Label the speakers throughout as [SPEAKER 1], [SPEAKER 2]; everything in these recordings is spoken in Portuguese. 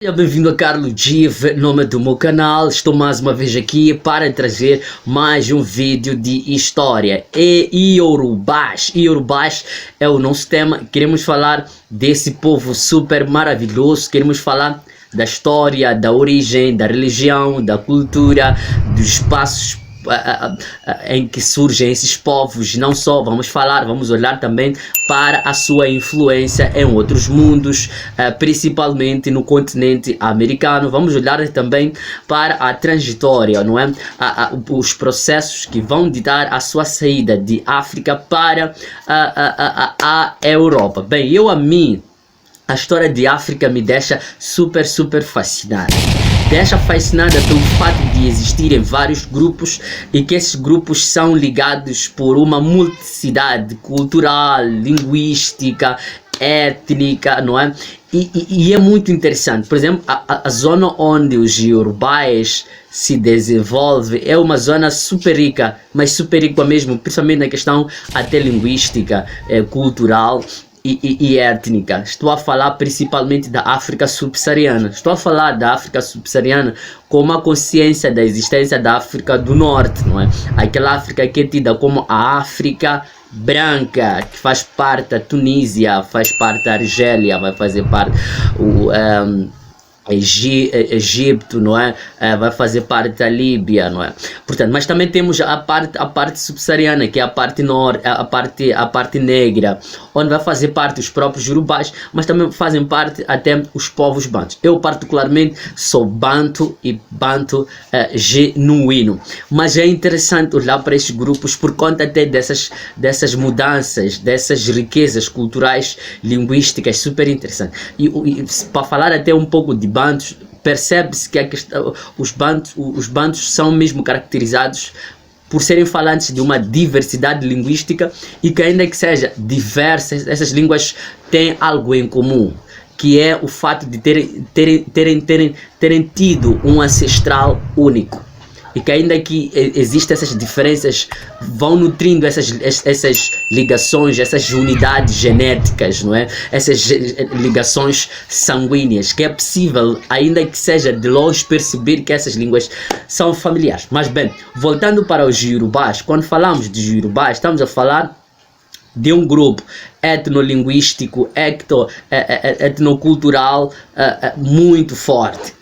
[SPEAKER 1] Seja bem-vindo a Carlos Giv, nome do meu canal. Estou mais uma vez aqui para trazer mais um vídeo de história. Iorubás é o nosso tema. Queremos falar desse povo super maravilhoso. Queremos falar da história, da origem, da religião, da cultura, dos espaços em que surgem esses povos. Não só vamos olhar também para a sua influência em outros mundos, principalmente no continente americano. Vamos olhar também para a trajetória, não é? Os processos que vão ditar a sua saída de África para a Europa. Bem, a história de África me deixa super fascinado. Deixa fascinada pelo fato de existirem vários grupos e que esses grupos são ligados por uma multiplicidade cultural, linguística, étnica, não é? E é muito interessante. Por exemplo, a zona onde os iorubás se desenvolve é uma zona super rica, mas super rica mesmo, principalmente na questão até linguística, cultural e étnica. Estou a falar principalmente da África subsaariana. Estou a falar da África subsaariana com uma consciência da existência da África do Norte, não é? Aquela África que é tida como a África branca, que faz parte da Tunísia, faz parte da Argélia, vai fazer parte Egito, não é? Vai fazer parte da Líbia, não é? Portanto, mas também temos a parte subsaariana, que é a parte norte, a parte negra, onde vai fazer parte os próprios iorubás, mas também fazem parte até os povos bantus. Eu particularmente sou bantu e bantu genuíno, mas é interessante olhar para esses grupos por conta até dessas mudanças, dessas riquezas culturais, linguísticas, super interessante. E para falar até um pouco de bantus, percebe-se que os bantus são mesmo caracterizados por serem falantes de uma diversidade linguística e que, ainda que seja diversas, essas línguas têm algo em comum, que é o fato de terem tido um ancestral único. E que, ainda que existem essas diferenças, vão nutrindo essas ligações, essas unidades genéticas, não é? Essas ligações sanguíneas, que é possível, ainda que seja de longe, perceber que essas línguas são familiares. Mas bem, voltando para os iorubás, quando falamos de iorubás, estamos a falar de um grupo etnolinguístico, etnocultural muito forte,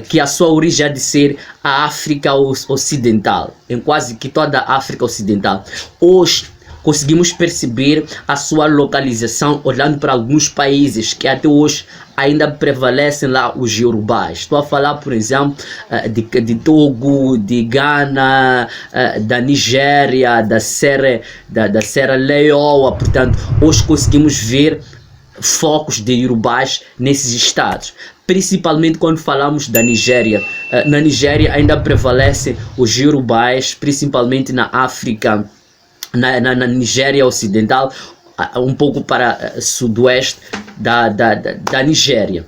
[SPEAKER 1] que a sua origem é de ser a África Ocidental, em quase que toda a África Ocidental. Hoje conseguimos perceber a sua localização olhando para alguns países que até hoje ainda prevalecem lá os iorubás. Estou a falar, por exemplo, de Togo, de Ghana, da Nigéria, da Serra Leoa. Portanto, hoje conseguimos ver focos de iorubás nesses estados. Principalmente quando falamos da Nigéria. Na Nigéria ainda prevalecem os iorubás, principalmente na África, na Nigéria Ocidental, um pouco para sudoeste da Nigéria.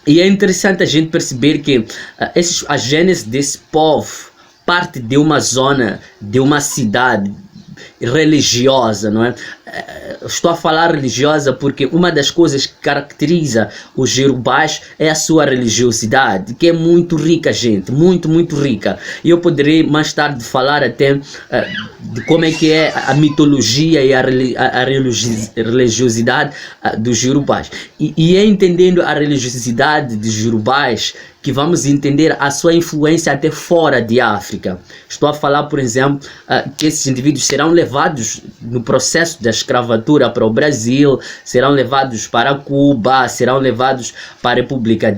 [SPEAKER 1] E é interessante a gente perceber que a gênese desse povo parte de uma zona, de uma cidade religiosa, não é? Estou a falar religiosa porque uma das coisas que caracteriza os iorubás é a sua religiosidade, que é muito rica, gente, muito rica. E eu poderei mais tarde falar até de como é que é a mitologia e a religiosidade dos iorubás. E é entendendo a religiosidade dos iorubás que vamos entender a sua influência até fora de África. Estou a falar, por exemplo, que esses indivíduos serão levados no processo da escravatura para o Brasil, serão levados para Cuba, serão levados para a República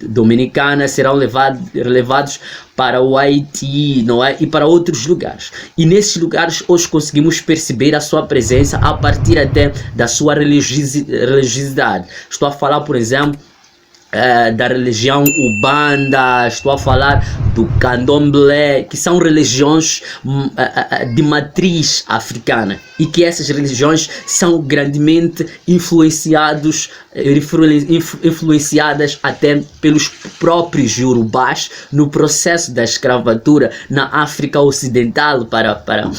[SPEAKER 1] Dominicana, serão levados para o Haiti, não é? E para outros lugares. E nesses lugares hoje conseguimos perceber a sua presença a partir até da sua religiosidade. Estou a falar, por exemplo, da religião Ubanda, estou a falar do Candomblé, que são religiões de matriz africana e que essas religiões são grandemente influenciadas até pelos próprios iorubás no processo da escravatura na África Ocidental para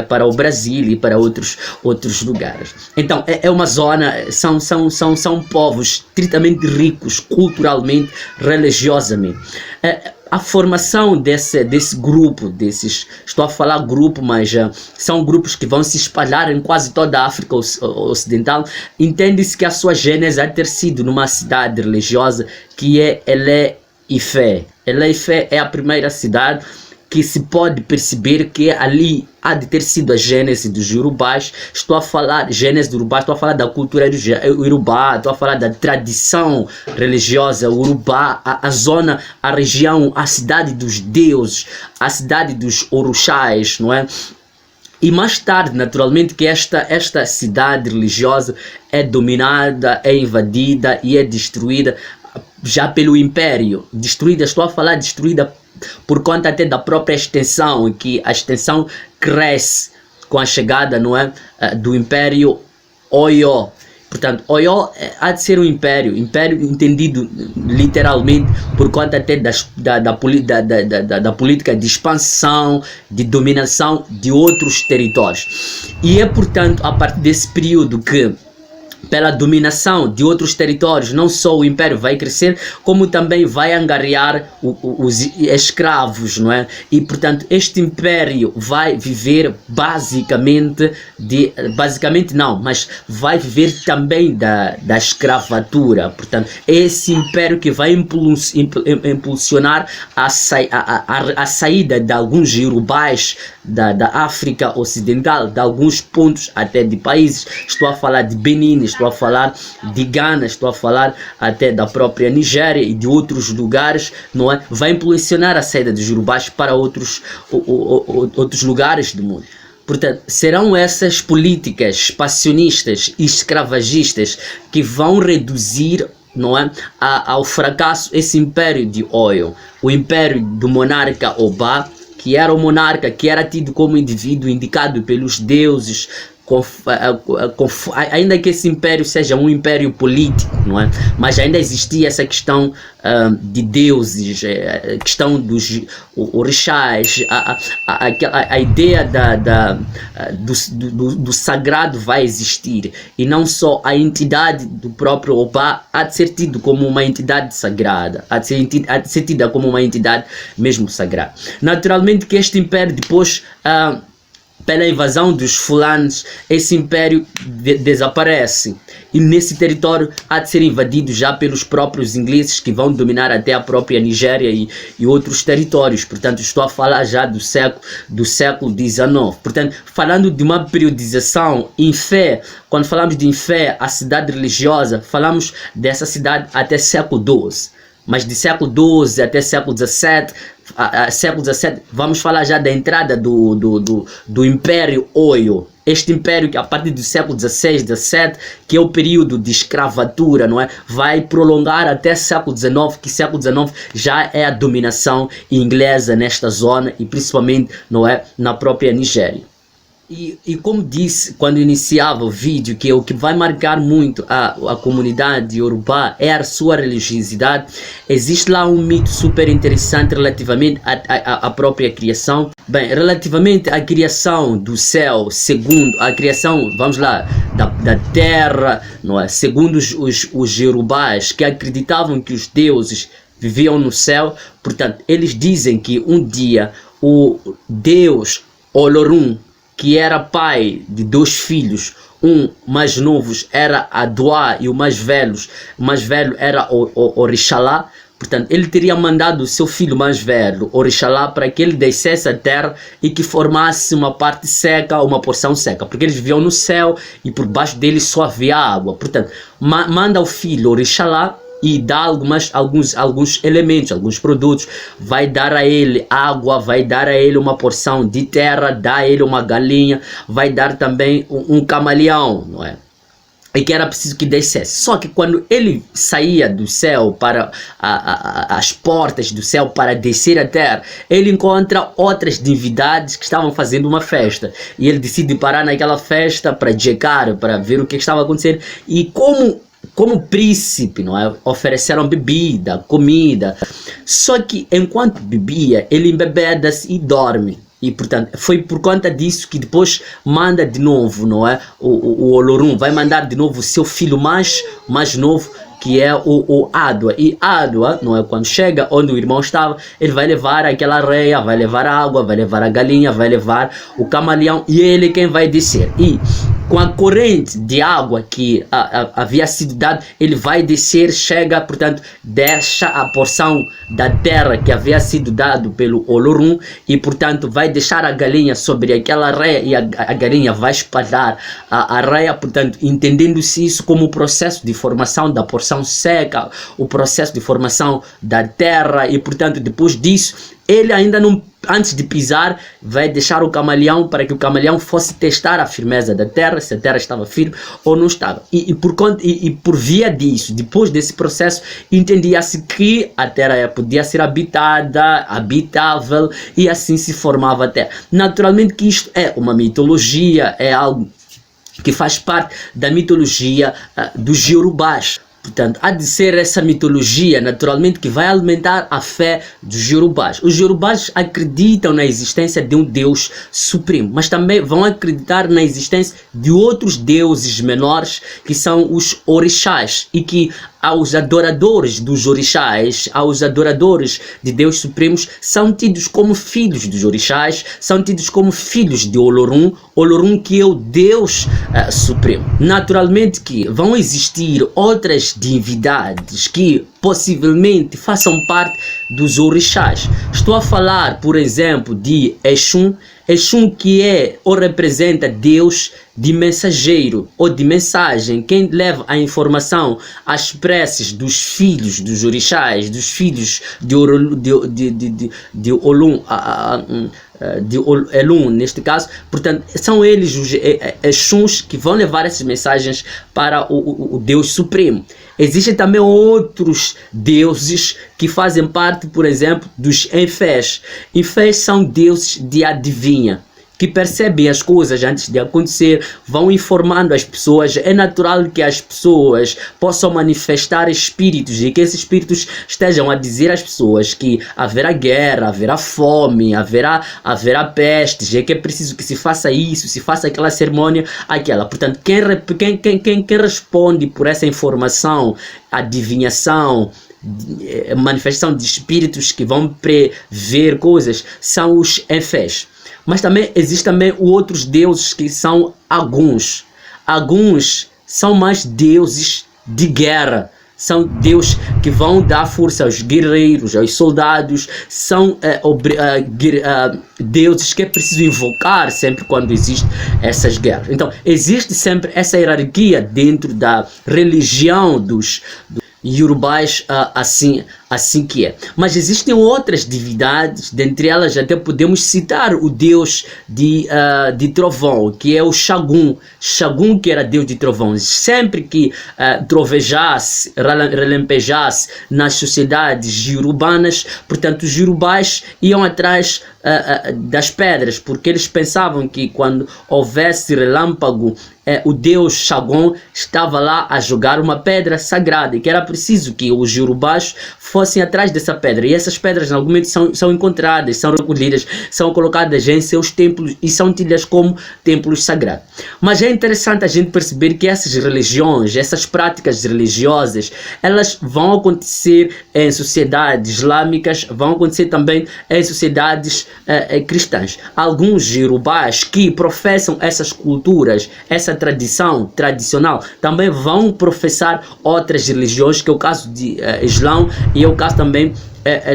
[SPEAKER 1] para o Brasil e para outros lugares. Então é uma zona, são povos estritamente ricos culturalmente, religiosamente. A formação desse grupo, estou a falar grupo, mas são grupos que vão se espalhar em quase toda a África Ocidental. Entende-se que a sua gênese é ter sido numa cidade religiosa que é Ele-Ife. Ele-Ife é a primeira cidade que se pode perceber que ali há de ter sido a gênese dos Yorubás. Estou a falar gênese do Urubá, estou a falar da cultura Urubá, estou a falar da tradição religiosa Urubá, a zona, a região, a cidade dos deuses, a cidade dos Oruxás, não é? E mais tarde, naturalmente, que esta cidade religiosa é dominada, é invadida e é destruída já pelo Império. Destruída, estou a falar destruída por conta até da própria extensão, que a extensão cresce com a chegada, não é, do Império Oyo. Portanto, Oyo há de ser um império entendido literalmente por conta até da política de expansão, de dominação de outros territórios. E é, portanto, a partir desse período que, pela dominação de outros territórios, não só o império vai crescer, como também vai angariar os escravos, não é? E, portanto, este império vai viver basicamente não, mas vai viver também da escravatura. Portanto, é esse império que vai impulsionar a saída de alguns Yorubás da África Ocidental, de alguns pontos até de países. Estou a falar de Benin, estou a falar de Ghana, estou a falar até da própria Nigéria e de outros lugares, não é? Vai impulsionar a saída dos Yorubás para outros lugares do mundo. Portanto, serão essas políticas expansionistas e escravagistas que vão reduzir, não é, ao fracasso esse império de Oyo, o império do monarca Oba, que era o monarca que era tido como indivíduo indicado pelos deuses, ainda que esse império seja um império político, não é? Mas ainda existia essa questão de deuses, a questão dos orixás, a ideia do sagrado vai existir, e não só a entidade do próprio Oba há de ser tido como uma entidade sagrada, há de ser tida como uma entidade mesmo sagrada. Naturalmente que este império depois, pela invasão dos fulanos, esse império desaparece, e nesse território há de ser invadido já pelos próprios ingleses, que vão dominar até a própria Nigéria e outros territórios. Portanto, estou a falar já do século XIX. Portanto, falando de uma periodização em fé, quando falamos de fé, a cidade religiosa, falamos dessa cidade até século XII. Mas de século XII até século XVII, vamos falar já da entrada do Império Oyo. Este império que a partir do século XVI, XVII, que é o período de escravatura, não é, vai prolongar até século XIX, que século XIX já é a dominação inglesa nesta zona, e principalmente, não é, na própria Nigéria. E como disse quando iniciava o vídeo, que o que vai marcar muito a comunidade Yorubá é a sua religiosidade. Existe lá um mito super interessante relativamente à própria criação. Bem, relativamente à criação do céu, segundo a criação, vamos lá, da terra, não é? Segundo os Yorubás, que acreditavam que os deuses viviam no céu, portanto, eles dizem que um dia o Deus Olorum, que era pai de 2 filhos, um mais novos era Aduá e o mais velho era Orixalá. Portanto, ele teria mandado o seu filho mais velho, Orixalá, para que ele descesse a terra e que formasse uma parte seca, uma porção seca, porque eles viviam no céu e por baixo deles só havia água. Portanto, manda o filho Orixalá e dá alguns elementos, alguns produtos, vai dar a ele água, vai dar a ele uma porção de terra, dá a ele uma galinha, vai dar também um camaleão, não é? E que era preciso que descesse. Só que quando ele saía do céu para as portas do céu para descer a terra, ele encontra outras divindades que estavam fazendo uma festa. E ele decide parar naquela festa para checar, para ver o que estava acontecendo. E como príncipe, não é? Ofereceram bebida, comida. Só que enquanto bebia, ele embebeda-se e dorme. E portanto foi por conta disso que depois manda de novo, não é? O Olorum vai mandar de novo o seu filho mais novo, que é o Adwa. E Adwa, não é, quando chega onde o irmão estava, ele vai levar aquela areia, vai levar a água, vai levar a galinha, vai levar o camaleão, e ele quem vai descer. E com a corrente de água que havia sido dada, ele vai descer, chega, portanto, deixa a porção da terra que havia sido dado pelo Olorum, e portanto vai deixar a galinha sobre aquela areia, e a galinha vai espalhar a areia, portanto, entendendo-se isso como o processo de formação da porção seca, o processo de formação da terra. E portanto, depois disso, ele ainda não, antes de pisar, vai deixar o camaleão para que o camaleão fosse testar a firmeza da terra, se a terra estava firme ou não estava. E por via disso, depois desse processo, entendia-se que a terra podia ser habitada, habitável, e assim se formava a terra. Naturalmente que isto é uma mitologia, é algo que faz parte da mitologia dos Yorubás. Portanto, há de ser essa mitologia, naturalmente, que vai alimentar a fé dos Yorubás. Os Yorubás acreditam na existência de um Deus supremo, mas também vão acreditar na existência de outros deuses menores, que são os orixás, e que aos adoradores dos orixás, aos adoradores de Deus supremos, são tidos como filhos dos orixás, são tidos como filhos de Olorum, Olorum que é o Deus supremo. Naturalmente que vão existir outras divindades que possivelmente façam parte dos orixás. Estou a falar, por exemplo, de Exum. Exum que é ou representa Deus de mensageiro ou de mensagem, quem leva a informação às preces dos filhos dos orixás, dos filhos de Olum, de Elum, neste caso. Portanto, são eles os Exuns que vão levar essas mensagens para o Deus Supremo. Existem também outros deuses que fazem parte, por exemplo, dos Enfés. Enfés são deuses de adivinha, que percebem as coisas antes de acontecer, vão informando as pessoas. É natural que as pessoas possam manifestar espíritos, e que esses espíritos estejam a dizer às pessoas que haverá guerra, haverá fome, haverá pestes, é que é preciso que se faça isso, se faça aquela cerimônia, aquela. Portanto, quem responde por essa informação, adivinhação, manifestação de espíritos que vão prever coisas, são os Enfés. Mas também existem outros deuses que são Aguns. Aguns são mais deuses de guerra. São deuses que vão dar força aos guerreiros, aos soldados. São deuses que é preciso invocar sempre quando existem essas guerras. Então, existe sempre essa hierarquia dentro da religião dos Yorubás, assim que é. Mas existem outras divindades, dentre elas até podemos citar o deus de trovão, que é o Xagum. Xagum, que era deus de trovão. Sempre que trovejasse, relampejasse nas sociedades yorubanas, portanto os Yorubás iam atrás das pedras, porque eles pensavam que quando houvesse relâmpago, o deus Xagum estava lá a jogar uma pedra sagrada, e que era preciso que os Yorubás fossem atrás dessa pedra. E essas pedras, em algum momento, são encontradas, são recolhidas, são colocadas em seus templos e são tidas como templos sagrados. Mas é interessante a gente perceber que essas religiões, essas práticas religiosas, elas vão acontecer em sociedades islâmicas, vão acontecer também em sociedades cristãs. Alguns Yorubás que professam essas culturas, essa tradição tradicional, também vão professar outras religiões, que é o caso de Islão, e é o caso também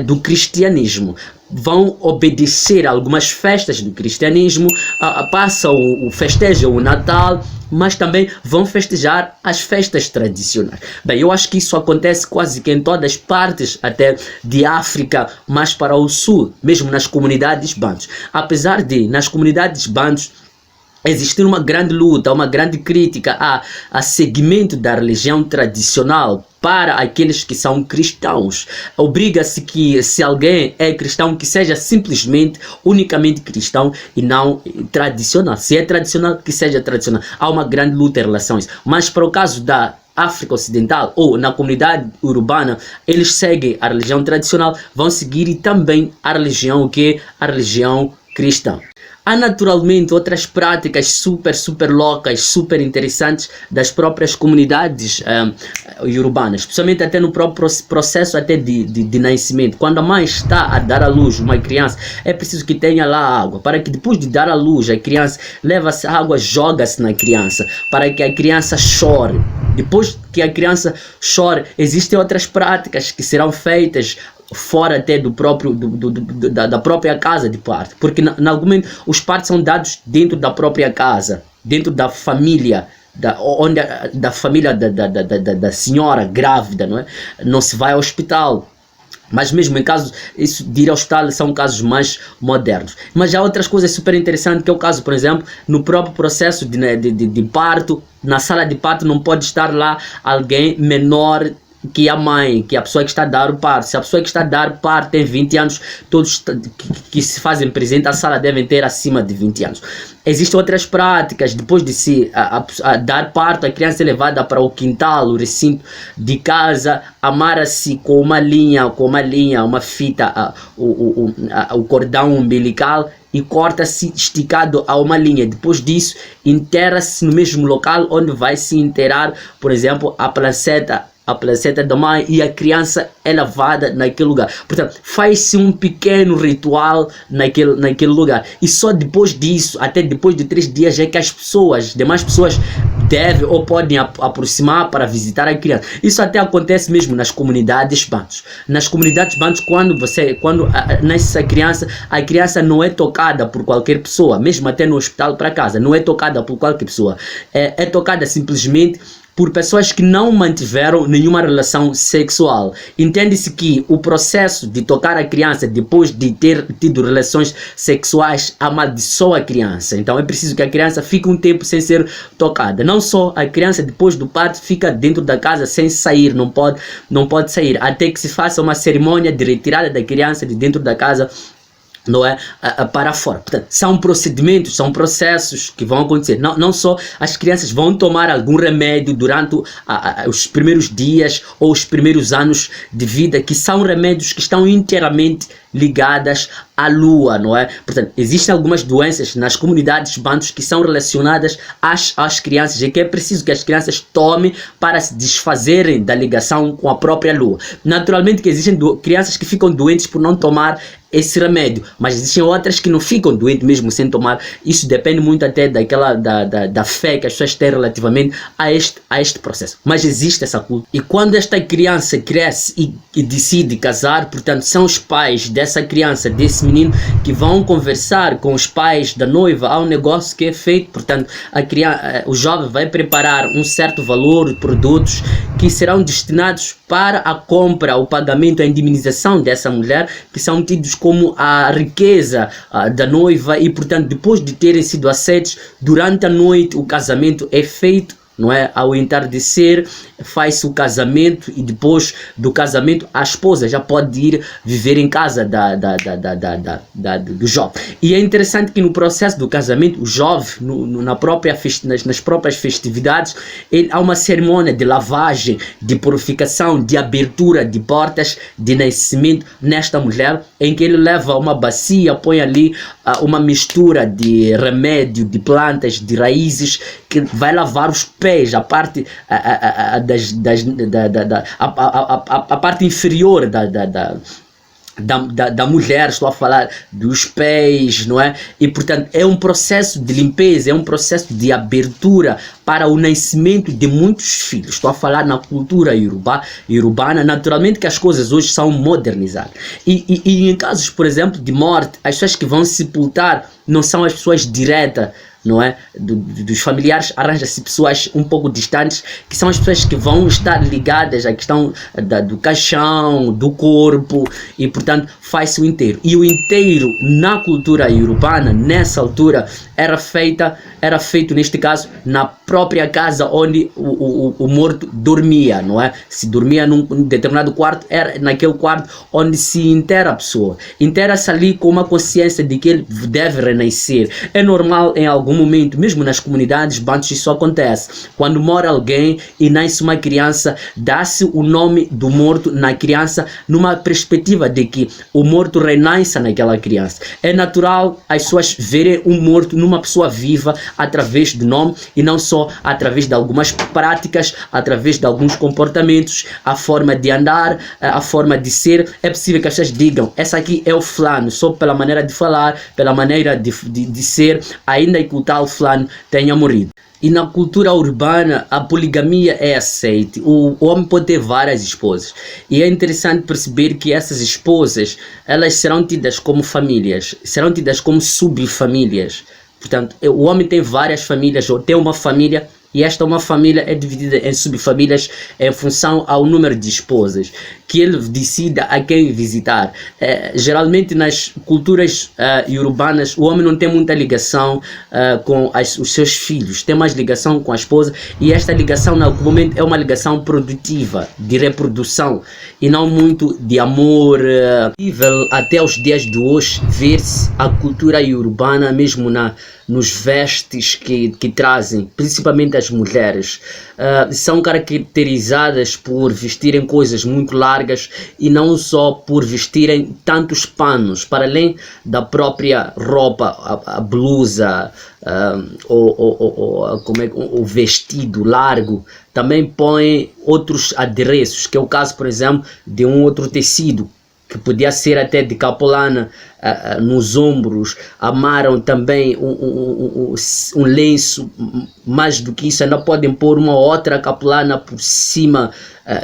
[SPEAKER 1] do cristianismo. Vão obedecer a algumas festas do cristianismo, festejam o Natal, mas também vão festejar as festas tradicionais. Bem, eu acho que isso acontece quase que em todas as partes, até de África, mais para o sul, mesmo nas comunidades bantus. Apesar de, nas comunidades bantus, existir uma grande luta, uma grande crítica a segmento da religião tradicional para aqueles que são cristãos. Obriga-se que, se alguém é cristão, que seja simplesmente, unicamente cristão e não tradicional. Se é tradicional, que seja tradicional. Há uma grande luta em relação a isso. Mas para o caso da África Ocidental ou na comunidade urbana, eles seguem a religião tradicional, vão seguir e também a religião que é a religião cristão. Há naturalmente outras práticas super loucas, super interessantes das próprias comunidades urbanas, especialmente até no próprio processo até de nascimento. Quando a mãe está a dar à luz uma criança, é preciso que tenha lá água, para que depois de dar à luz a criança, leva-se a água, joga-se na criança, para que a criança chore. Depois que a criança chore, existem outras práticas que serão feitas fora até do próprio da própria casa de parto, porque em algum momento os partos são dados dentro da própria casa, dentro da família, da família da senhora grávida, não é? Não se vai ao hospital. Mas mesmo em casos, isso de ir ao hospital são casos mais modernos. Mas há outras coisas super interessantes, que é o caso, por exemplo, no próprio processo de parto, na sala de parto não pode estar lá alguém menor que a mãe, que a pessoa que está a dar o parto. Se a pessoa que está a dar o parto tem 20 anos, todos que se fazem presente à sala devem ter acima de 20 anos. Existem outras práticas, depois de se a dar parto, a criança é levada para o quintal, o recinto de casa, amarra-se com uma linha, uma fita, o cordão umbilical, e corta-se esticado a uma linha. Depois disso, enterra-se no mesmo local onde vai se enterrar, por exemplo, a placenta da mãe, e a criança é lavada naquele lugar. Portanto, faz-se um pequeno ritual naquele lugar. E só depois disso, até depois de 3 dias, é que as demais pessoas devem ou podem aproximar para visitar a criança. Isso até acontece mesmo nas comunidades bantus. Nas comunidades bantus, quando nasce a criança não é tocada por qualquer pessoa, mesmo até no hospital para casa, não é tocada por qualquer pessoa. É tocada simplesmente por pessoas que não mantiveram nenhuma relação sexual. Entende-se que o processo de tocar a criança depois de ter tido relações sexuais amaldiçoa a criança. Então é preciso que a criança fique um tempo sem ser tocada. Não só a criança depois do parto fica dentro da casa sem sair, não pode sair, até que se faça uma cerimônia de retirada da criança de dentro da casa, não é, para fora. Portanto, são procedimentos, são processos que vão acontecer. Não só as crianças vão tomar algum remédio durante os primeiros dias ou os primeiros anos de vida, que são remédios que estão inteiramente ligadas à lua, não é? Portanto, existem algumas doenças nas comunidades bantus que são relacionadas às crianças, e que é preciso que as crianças tomem para se desfazerem da ligação com a própria lua. Naturalmente que existem crianças que ficam doentes por não tomar esse remédio, mas existem outras que não ficam doentes mesmo sem tomar. Isso depende muito até da fé que as pessoas têm relativamente a este processo. Mas existe essa cultura. E quando esta criança cresce e decide casar, portanto, são os pais dessa criança, desse menino, que vão conversar com os pais da noiva. Há um negócio que é feito, portanto, o jovem vai preparar um certo valor de produtos que serão destinados para a compra, o pagamento, a indemnização dessa mulher, que são tidos como a riqueza da noiva, e portanto, depois de terem sido aceitos, durante a noite o casamento é feito, não é? Ao entardecer faz-se o casamento, e depois do casamento a esposa já pode ir viver em casa do jovem. E é interessante que no processo do casamento, o jovem, nas próprias festividades, há uma cerimônia de lavagem, de purificação, de abertura de portas de nascimento nesta mulher, em que ele leva uma bacia, põe ali uma mistura de remédio, de plantas, de raízes, que vai lavar os pés, a parte a parte inferior da mulher. Estou a falar dos pés, não é? E portanto é um processo de limpeza, é um processo de abertura para o nascimento de muitos filhos. Estou a falar na cultura urbana. Naturalmente que as coisas hoje são modernizadas, e em casos, por exemplo, de morte, as pessoas que vão sepultar não são as pessoas diretas, não é? Dos familiares, arranja-se pessoas um pouco distantes, que são as pessoas que vão estar ligadas à questão do caixão, do corpo, e portanto faz-se o enterro. E o enterro na cultura urbana, nessa altura, era feito neste caso na própria casa onde o morto dormia, não é? Se dormia num determinado quarto, era naquele quarto onde se enterra a pessoa. Enterra-se ali com uma consciência de que ele deve renascer. É normal em algum momento, mesmo nas comunidades bantus, isso acontece. Quando mora alguém e nasce uma criança, dá-se o nome do morto na criança numa perspectiva de que o morto renasça naquela criança. É natural as pessoas verem um morto numa pessoa viva através do nome e não só através de algumas práticas, através de alguns comportamentos, a forma de andar, a forma de ser. É possível que as pessoas digam, essa aqui é o fulano, só pela maneira de falar, pela maneira de ser, ainda que o tal fulano tenha morrido. E na cultura urbana, a poligamia é aceita. O homem pode ter várias esposas. E é interessante perceber que essas esposas, elas serão tidas como famílias, serão tidas como subfamílias. Portanto, o homem tem várias famílias, ou tem uma família, e esta uma família é dividida em subfamílias em função ao número de esposas, que ele decida a quem visitar. Geralmente nas culturas urbanas, o homem não tem muita ligação com os seus filhos, tem mais ligação com a esposa, e esta ligação no momento é uma ligação produtiva, de reprodução, e não muito de amor. Até os dias de hoje, ver-se a cultura urbana mesmo nos vestes que trazem, principalmente as mulheres, são caracterizadas por vestirem coisas muito largas e não só por vestirem tantos panos, para além da própria roupa, a blusa, o vestido largo, também põem outros adereços, que é o caso, por exemplo, de um outro tecido, que podia ser até de capulana nos ombros. Amaram também um lenço. Mais do que isso, ainda podem pôr uma outra capulana por cima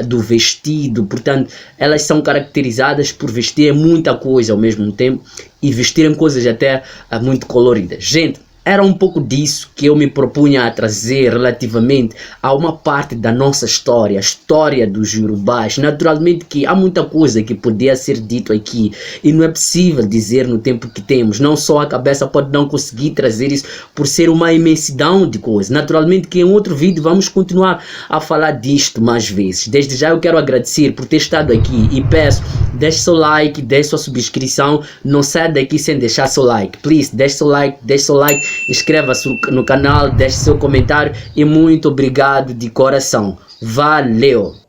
[SPEAKER 1] do vestido. Portanto, elas são caracterizadas por vestirem muita coisa ao mesmo tempo e vestirem coisas até muito coloridas. Gente, era um pouco disso que eu me propunha a trazer relativamente a uma parte da nossa história, a história dos Yorubás. Naturalmente que há muita coisa que podia ser dito aqui e não é possível dizer no tempo que temos. Não só a cabeça pode não conseguir trazer isso por ser uma imensidão de coisas. Naturalmente que em outro vídeo vamos continuar a falar disto mais vezes. Desde já eu quero agradecer por ter estado aqui e peço, deixe seu like, deixe sua subscrição, não saia daqui sem deixar seu like. Please, deixe seu like, inscreva-se no canal, deixe seu comentário e muito obrigado de coração. Valeu!